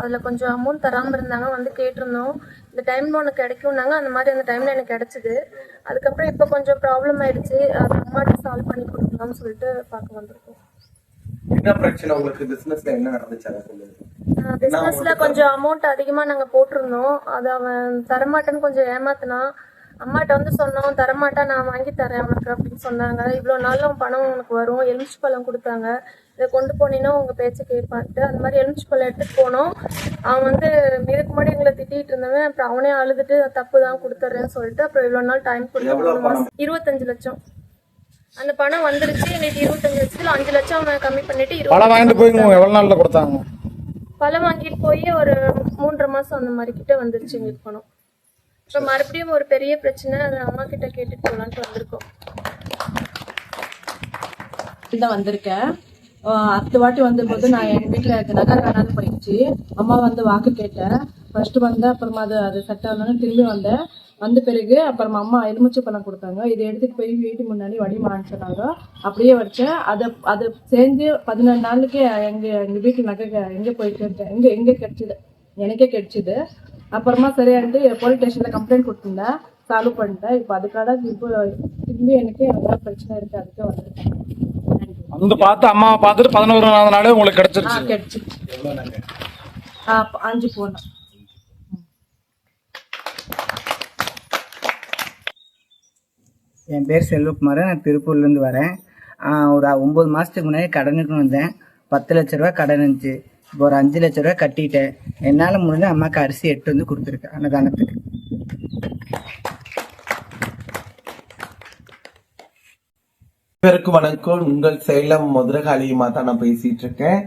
அதில் கொஞ்சம் அமௌண்ட் தராமல் இருந்தாங்க, வந்து கேட்டிருந்தோம். இந்த டைமில் உனக்கு கிடைக்கும்னாங்க. அந்த மாதிரி அந்த டைமில் எனக்கு கிடச்சிது. அதுக்கப்புறம் இப்போ கொஞ்சம் ப்ராப்ளம் ஆயிடுச்சு. அது அம்மாட்ட சால்வ் பண்ணி கொடுக்கலாம்னு சொல்லிட்டு பார்க்க வந்திருக்கோம். என்ன பிரச்சனை உங்களுக்கு? பிசினஸ்ல என்ன நடந்துச்சு? பிசினஸ்ல கொஞ்சம் அமௌண்ட் அதிகமா நாங்க போட்டிருந்தோம். அது அவன் தரமாட்டேன்னு கொஞ்சம் ஏமாத்தினான். அம்மாட்ட வந்து சொன்னோம், தரமாட்டா, நான் வாங்கி தரேன் அவனுக்கு அப்படின்னு சொன்னாங்க. இவ்வளோ நாளும் பணம் உனக்கு வரும், எலுமிச்சு பழம் கொடுத்தாங்க, இதை கொண்டு போனீங்கன்னா உங்க பேச்சை கேட்பான்ட்டு அந்த மாதிரி எலுமிச்சு பழம் எடுத்துட்டு போனோம். அவன் வந்து இதுக்கு முன்னாடி எங்களை திட்டிட்டு இருந்தவன் அப்புறம் அவனே அழுதுட்டு தப்பு தான் கொடுத்துட்றேன்னு சொல்லிட்டு அப்புறம் இவ்வளோ நாள் டைம் கொடுத்து 25 லட்சம் அந்த பணம் வந்துருச்சு. இன்னைக்கு 25 லட்சத்துல 5 லட்சம் அவன் கம்மி பண்ணிட்டு பழம் வாங்கிட்டு போய் எவ்வளவு நாள்ல கொடுத்தாங்க? பழம் வாங்கிட்டு போய் ஒரு 3.5 மாசம் அந்த மாதிரி கிட்ட வந்துருச்சு எங்களுக்கு பணம். இப்ப மறுபடியும் ஒரு பெரிய பிரச்சனை, அதை அம்மா கிட்ட கேட்டுட்டு போலான்ட்டு வந்திருக்கோம். வந்திருக்கேன். அடுத்த வாட்டி வந்தபோது நான் எங்க வீட்டுல நகை காணாது போயிடுச்சு. அம்மா வந்து வாக்கு கேட்டேன். ஃபர்ஸ்ட் வந்தேன், அப்புறமா அது செட் ஆகலன்னு திரும்பி வந்தேன். வந்த பிறகு அப்புறமா அம்மா எலுமிச்சை பழம் கொடுத்தாங்க. இதை எடுத்துட்டு போய் வீட்டு முன்னாடி வடிமான்னு சொன்னாங்க. அப்படியே வச்சேன். அதை செஞ்சு 14 நாளுக்கு எங்க வீட்டு நகை எங்க போயிட்டு எங்க கிடைச்சிது, எனக்கே கிடைச்சிது. அப்புறமா சரியாண்டு போலீஸ் ஸ்டேஷன்ல கம்ப்ளைண்ட் கொடுத்துருந்தேன், சால்வ் பண்ணிட்டேன். இப்போ அதுக்காக இப்போ திரும்பி எனக்கு எவ்வளவு பிரச்சனை இருக்கு, அதுக்கே வந்துருக்கேன். வந்து பார்த்து அம்மாவை பார்த்துட்டு 11ஆவது நாளே உங்களுக்கு கிடைச்சிருச்சு? கிடைச்சிருச்சு. 5 போனோம். என் பேர் செல்வகுமார். நான் திருப்பூர்லேருந்து வரேன். ஒரு 9 மாதத்துக்கு முன்னாடி கடனுக்கு வந்தேன். 10 லட்ச ரூபா கடன் இருந்துச்சு. இப்போ ஒரு 5 லட்ச ரூபா கட்டிட்டேன். என்னால் முடிஞ்ச அம்மாவுக்கு அரிசி எடுத்து வந்து கொடுத்துருக்கேன் அன்னதானத்துக்கு. பேருக்கு வணக்கம். உங்கள் சேலம் மதுரகாளியமா தான் நான் பேசிட்டு இருக்கேன்.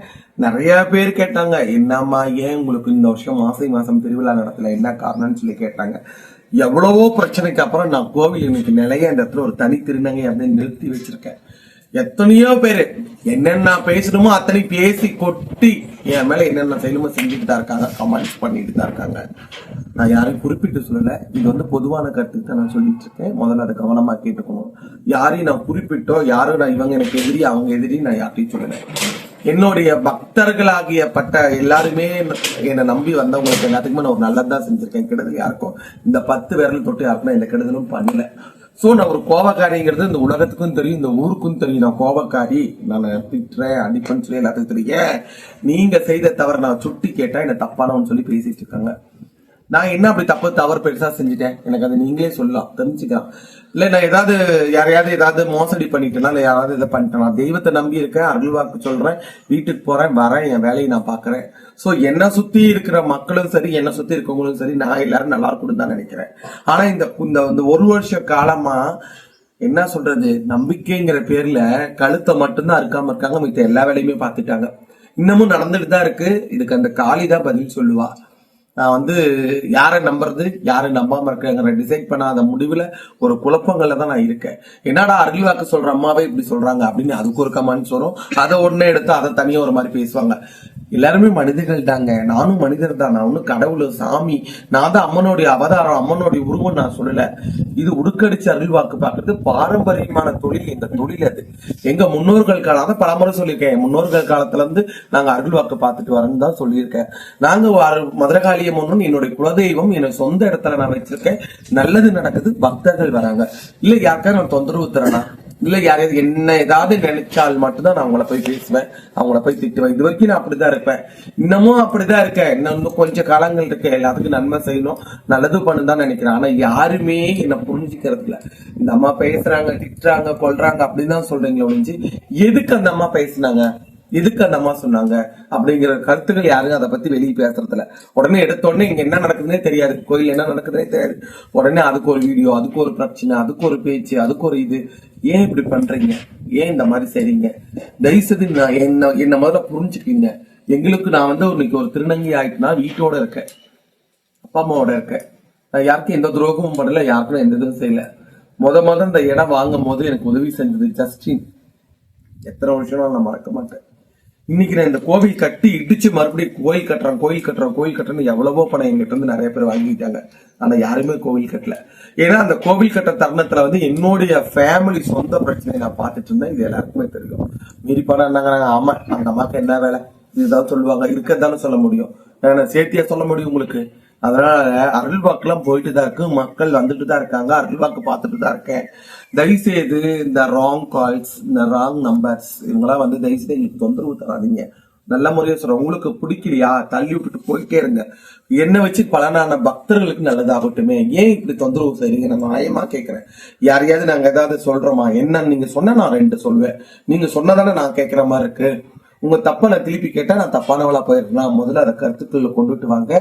நிறைய பேர் கேட்டாங்க, என்னம்மா ஏன் உங்களுக்கு இந்த வருஷம் மாசம் திருவிழா நடத்தல, என்ன காரணம்னு சொல்லி கேட்டாங்க. எவ்வளவோ பிரச்சனைக்கு அப்புறம் நான் கோவில் இன்னைக்கு நிலைய இந்த இடத்துல ஒரு தனி திருநங்கை அப்படின்னு நிறுத்தி வச்சிருக்கேன். எத்தனையோ பேரு என்னென்ன பேசணுமோ அத்தனை பேசி கொட்டி என் மேல என்னென்ன செய்யணுமோ செஞ்சுட்டு தான் இருக்காங்க, கமெண்ட்ஸ் பண்ணிட்டு தான் இருக்காங்க. நான் யாரையும் குறிப்பிட்டு சொல்லல, இது வந்து பொதுவான கருத்து தான் நான் சொல்லிட்டு இருக்கேன். முதல்ல அதை கவனமா கேட்டுக்கணும். யாரையும் நான் குறிப்பிட்டோ யாரும் நான் இவங்க எனக்கு எதிரி அவங்க எதிரி நான் யார்ட்டையும் சொல்லல. என்னுடைய பக்தர்களாகிய பட்ட எல்லாருமே என்னை நம்பி வந்தவங்களுக்கு எல்லாத்துக்குமே நான் ஒரு நல்லதான் செஞ்சிருக்கேன். கெடுதல் யாருக்கும் இந்த 10 விரல் தொட்டு யாருக்குமே எந்த கெடுதலும் பண்ணல. சோ நான் ஒரு கோபக்காரிங்கிறது இந்த உலகத்துக்கும் தெரியும், இந்த ஊருக்கும் தெரியும். நான் கோபக்காரி, நான் திட்டுறேன், அடிப்பேன்னு சொல்லி எல்லாத்துக்கும் தெரியும். நீங்க செய்த தவறு நான் சுட்டி கேட்டா என்ன தப்பானவன்னு சொல்லி பேசிட்டு இருக்காங்க. நான் என்ன அப்படி தவறு பெருசா செஞ்சுட்டேன்? எனக்கு அதை நீங்களே சொல்லலாம், தெரிஞ்சுக்கலாம். இல்ல நான் ஏதாவது யாரையாவது ஏதாவது மோசடி பண்ணிட்டேன்னா, இல்ல யாராவது இதை பண்ணிட்டேன். நான் தெய்வத்தை நம்பி இருக்கேன், அருள் வாக்கு சொல்றேன், வீட்டுக்கு போறேன், வரேன், என் வேலையை நான் பாக்குறேன். சோ என்ன சுத்தி இருக்கிற மக்களும் சரி, என்ன சுத்தி இருக்கவங்களும் சரி, நான் எல்லாரும் நல்லா இருக்கும்னு தான் நினைக்கிறேன். ஆனா இந்த 1 வருஷ காலமா என்ன சொல்றது, நம்பிக்கைங்கிற பேர்ல கழுத்தை மட்டும்தான் அறுக்காம இருக்காங்க, மித்த எல்லா வேலையுமே பாத்துட்டாங்க. இன்னமும் நடந்துட்டு தான் இருக்கு. இதுக்கு அந்த காளி தான் பதில் சொல்லுவா. நான் வந்து யாரை நம்புறது யாரை நம்பாம இருக்கேங்கிற டிசைட் பண்ணாத முடிவுல ஒரு குழப்பங்கள்ல தான் நான் இருக்கேன். என்னடா அருள் வாக்கு சொல்ற அம்மாவே இப்படி சொல்றாங்க அப்படின்னு அதுக்கு ஒரு கமெண்ட்ஸ் வரும். அதை உடனே எடுத்து அதை தனியா ஒரு மாதிரி பேசுவாங்க. எல்லாருமே மனிதர்கள் தாங்க, நானும் மனிதர் தான். நான் ஒன்னும் கடவுள் சாமி, நான் தான் அம்மனுடைய அவதாரம், அம்மனுடைய உருவம் நான் சொல்லல. இது உடுக்கடிச்சு அருள் வாக்கு பார்க்கறது பாரம்பரியமான தொழில். இந்த தொழில் அது எங்க முன்னோர்கள் காலம், அதை பலமுறை சொல்லியிருக்கேன். முன்னோர்கள் காலத்துல இருந்து நாங்க அருள் வாக்கு பார்த்துட்டு வரேன்னு தான் சொல்லியிருக்கேன். நாங்க மதுரகாளியம் ஒன்றும் என்னுடைய குலதெய்வம், என்னோட சொந்த இடத்துல நான் வச்சிருக்கேன். நல்லது நடக்குது, பக்தர்கள் வராங்க. இல்ல யாருக்கா நான் தொந்தரவு தரேனா, இல்ல யாரையாவது என்ன ஏதாவது நினைச்சால் மட்டும்தான் நான் அவங்கள போய் பேசுவேன், அவங்கள போய் திட்டுவேன். இது வரைக்கும் நான் அப்படிதான் இருப்பேன், இன்னமும் அப்படிதான் இருக்கேன். இன்னும் கொஞ்சம் காலங்கள் இருக்கு, எல்லாத்துக்கும் நன்மை செய்யணும், நல்லது பண்ணுதான் நினைக்கிறேன். ஆனா யாருமே என்ன புரிஞ்சுக்கிறது இல்ல. இந்த அம்மா பேசுறாங்க, திட்டுறாங்க, கொல்றாங்க அப்படின்னு தான் சொல்றீங்களே ஒழிஞ்சு எதுக்கு அந்த அம்மா பேசினாங்க, எதுக்கு அந்த அம்மா சொன்னாங்க அப்படிங்கிற கருத்துக்கள் யாரும் அதை பத்தி வெளியே பேசுறதுல. உடனே எடுத்தோடனே இங்க என்ன நடக்குதுன்னே தெரியாது, கோயில் என்ன நடக்குதுன்னே தெரியாது, உடனே அதுக்கு ஒரு வீடியோ, அதுக்கு ஒரு பிரச்சனை, அதுக்கு ஒரு பேச்சு, அதுக்கு ஒரு இது. ஏன் இப்படி பண்றீங்க? ஏன் இந்த மாதிரி செய்றீங்க? தயவுசெய்து என்ன முதல்ல புரிஞ்சுக்கீங்க. எங்களுக்கு நான் வந்து இன்னைக்கு ஒரு திருநங்கை ஆயிட்டுனா வீட்டோட இருக்கேன், அப்பா அம்மாவோட இருக்கேன். நான் யாருக்கும் எந்த துரோகமும் பண்ணல, யாருக்கும் எந்த இதுவும் செய்யல. முத இந்த இடம் வாங்கும் போது எனக்கு உதவி செஞ்சது ஜஸ்டின். எத்தனை வருஷம் நான் மறக்க மாட்டேன். இன்னைக்கு நான் இந்த கோவில் கட்டி இடிச்சு மறுபடியும் கோயில் கட்டுறேன்னு எவ்வளவோ பணம் எங்கிட்ட இருந்து நிறைய பேர் வாங்கிட்டாங்க. ஆனா யாருமே கோவில் கட்டல. ஏன்னா அந்த கோவில் கட்ட தருணத்துல வந்து என்னுடைய ஃபேமிலி சொந்த பிரச்சனையை நான் பார்த்துட்டு இருந்தேன். இது எல்லாருக்குமே தெரியும். மீறி பணம் என்னங்க, ஆமா அந்த அம்மாக்கு என்ன வேலை, இதுதான் சொல்லுவாங்க, இருக்கதானே சொல்ல முடியும். நான் சேர்த்தியா சொல்ல முடியும் உங்களுக்கு. அதனால அருள்வாக்குலாம் போயிட்டு தான் இருக்கு, மக்கள் வந்துட்டு தான் இருக்காங்க, அருள்வாக்கு பார்த்துட்டு தான் இருக்கேன். தயவுசெய்து இந்த ராங் கால்ஸ், இந்த ராங் நம்பர்ஸ் இவங்கெல்லாம் வந்து தயவுசெய்து எங்களுக்கு தொந்தரவு தராதீங்க. நல்ல முறையா சொல்றேன். உங்களுக்கு பிடிக்கலையா தள்ளி விட்டுட்டு போயிட்டே இருங்க. என்ன வச்சு பலனான பக்தர்களுக்கு நல்லதாகட்டுமே. ஏன் இப்படி தொந்தரவு செய்றீங்க? நான் நியாயமா கேட்கிறேன். யாரையாவது நாங்க ஏதாவது சொல்றோமா? என்னன்னு நீங்க சொன்னா நான் 2 சொல்வேன். நீங்க சொன்னதானே நான் கேட்கிற மாதிரி இருக்கு. உங்க தப்ப நான் திருப்பி கேட்டா நான் தப்பானவளா போயிடுறேன். முதல்ல அதை கருத்துக்குள்ள கொண்டுட்டு வாங்க.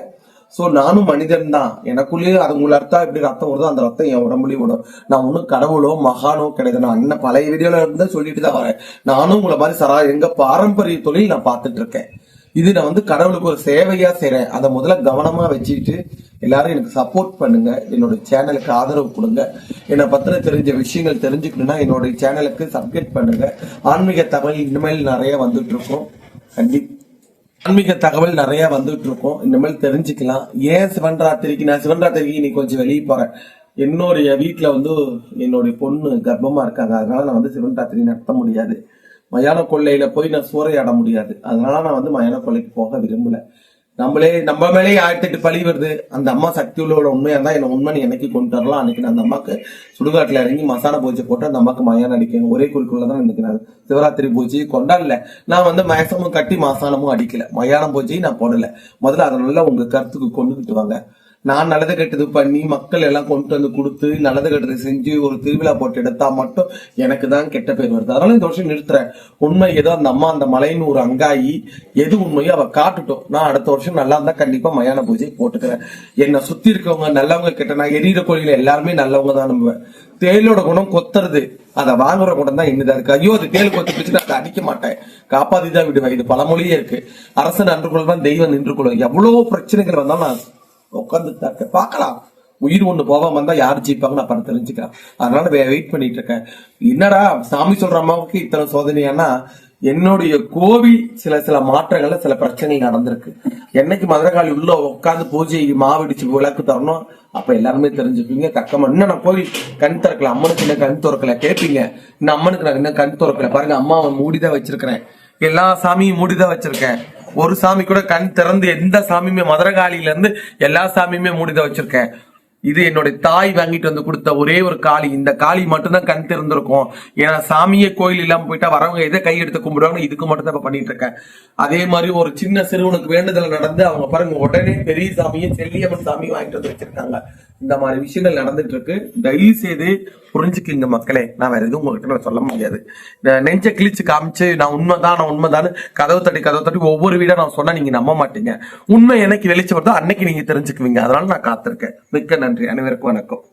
சோ நானும் மனிதன் தான். எனக்குள்ளேயே அது உங்களை அர்த்தம் எப்படி ரத்தம் வருதோ அந்த ரத்தம் என் உடம்புலயும் விடும். நான் ஒன்னும் கடவுளோ மகானோ கிடையாது. நான் அண்ணன் பழைய வீடியோல இருந்து சொல்லிட்டு தான் வரேன். நானும் உங்களை மாதிரி எங்க பாரம்பரிய தொழில் நான் பார்த்துட்டு இருக்கேன். இது நான் வந்து கடவுளுக்கு ஒரு சேவையா செய்றேன். அதை முதல்ல கவனமா வச்சுக்கிட்டு எல்லாரும் எனக்கு சப்போர்ட் பண்ணுங்க. என்னோட சேனலுக்கு ஆதரவு கொடுங்க. என்னை பத்திர தெரிஞ்ச விஷயங்கள் தெரிஞ்சுக்கணும்னா என்னோட சேனலுக்கு சப்ஸ்கிரைப் பண்ணுங்க. ஆன்மீக தகவல் இனிமேல் நிறைய வந்துட்டு இருக்கும். கண்டிப்பா ஆன்மீக தகவல் நிறைய வந்துட்டு இருக்கும். இனிமேல் தெரிஞ்சுக்கலாம். ஏன் சிவன் ராத்திரிக்கு நான் சிவன் ராத்திரிக்கு இன்னைக்கு கொஞ்சம் வெளியே போறேன். என்னுடைய வீட்டுல வந்து என்னுடைய பொண்ணு கர்ப்பமா இருக்காங்க. அதனால நான் வந்து சிவன் ராத்திரி நடத்த முடியாது. மயான கொள்ளையில போய் நான் சூறையாட முடியாது. அதனால நான் வந்து மயான கொள்ளைக்கு போக விரும்பல. நம்ம மேலே 1008 பழி வருது. அந்த அம்மா சக்தி உள்ளோட உண்மையா இருந்தா என்ன உண்மை என்னைக்கு கொண்டு வரலாம். அன்னைக்கு நான் அந்த அம்மாக்கு சுடுகாட்டுல இறங்கி மசாலா பூஜை போட்டு அந்த அம்மாக்கு மயான அடிக்கணும். ஒரே குறிக்குள்ளதான் இன்னைக்கு நான் சிவராத்திரி பூஜையை கொண்டாடல. நான் வந்து மயசமும் கட்டி மசானமும் அடிக்கல. மயான பூஜையும் நான் போடல. முதல்ல அதனால உங்க கருத்துக்கு கொண்டுகிட்டு வாங்க. நான் நல்லது கெட்டது பண்ணி மக்கள் எல்லாம் கொண்டு வந்து கொடுத்து நல்லது கெட்டது செஞ்சு ஒரு திருவிழா போட்டு எடுத்தா மட்டும் எனக்கு தான் கெட்ட பேர் வருது. அதனால இந்த வருஷம் நிறுத்துறேன். உண்மை ஏதோ அந்த அம்மா அந்த மலைன்னு ஒரு அங்காயி எது உண்மையோ அவ காட்டுட்டோம். நான் அடுத்த வருஷம் நல்லா இருந்தா கண்டிப்பா மயான பூஜை போட்டுக்கிறேன். என்னை சுத்தி இருக்கவங்க நல்லவங்க கெட்ட, நான் எரியிற கோயில எல்லாருமே நல்லவங்க தான் நம்புவேன். தேலோட குணம் கொத்துறது, அதை வாங்குற குணம் தான் என்னதான் இருக்கு. ஐயோ அது தேல் கொத்து பிடிச்சு அதை அடிக்க மாட்டேன், காப்பாத்தி தான் விடுவேன். இது பழமொழியே இருக்கு. அரசன் அன்று கொள்வான், தெய்வம் நின்று கொள்ளும். எவ்வளவு பிரச்சனைகள் வந்தாலும் நான் உட்காந்து பார்க்கலாம். உயிர் ஒண்ணு போகாம வந்தா யாரு ஜெயிப்பாங்க நான் பண்ண தெரிஞ்சுக்கிறேன். அதனால வெயிட் பண்ணிட்டு இருக்கேன். என்னடா சாமி சொல்ற அம்மாவுக்கு இத்தனை சோதனையானா, என்னுடைய கோவில் சில மாற்றங்கள்ல சில பிரச்சனைகள் நடந்திருக்கு. என்னைக்கு மதுரகாளி உள்ள உட்காந்து பூஜை மாவிடிச்சு விளக்கு தரணும் அப்ப எல்லாருமே தெரிஞ்சுப்பீங்க. தக்கமா இன்னும் நான் கோவில் கண் திறக்கல, அம்மனுக்கு இன்னும் கண் திறக்கல கேட்பீங்க. இன்னும் அம்மனுக்கு நான் இன்னும் கண் திறக்கல. பாருங்க அம்மாவை மூடிதான் வச்சிருக்கிறேன். எல்லா சாமியும் மூடிதான் வச்சிருக்கேன். ஒரு சாமி கூட கண் திறந்து எந்த சாமியுமே மதுரகாளியில இருந்து எல்லா சாமியுமே மூடிதான் வச்சிருக்கேன். இது என்னுடைய தாய் வாங்கிட்டு வந்து கொடுத்த ஒரே ஒரு காளி. இந்த காளி மட்டும்தான் கண் திறந்திருக்கும். ஏன்னா சாமியே கோயில் இல்லாம போயிட்டா வரவங்க எதை கை எடுத்து கும்பிடுவாங்க, இதுக்கு மட்டும் தான் பண்ணிட்டு இருக்கேன். அதே மாதிரி ஒரு சின்ன சிறுவனுக்கு வேண்டுதல் நடந்து அவங்க பாருங்க உடனே பெரிய சாமியும் செல்லியம்மன் சாமியும் வாங்கிட்டு வந்து வச்சிருக்காங்க. இந்த மாதிரி விஷயங்கள் நடந்துட்டு இருக்கு. தயவு செய்து புரிஞ்சுக்கிங்க மக்களே. நான் வேற எதுவும் உங்ககிட்ட நான் சொல்ல முடியாது. நெஞ்ச கிழிச்சு காமிச்சு நான் உண்மைதான் கதவு தட்டி ஒவ்வொரு வீடா நான் சொன்னா நீங்க நம்ப மாட்டீங்க. உண்மை என்னைக்கு வெளிச்சு வருதோ அன்னைக்கு நீங்க தெரிஞ்சுக்குவீங்க. அதனால நான் காத்திருக்கேன். மிக்க நன்றி. அனைவருக்கும் வணக்கம்.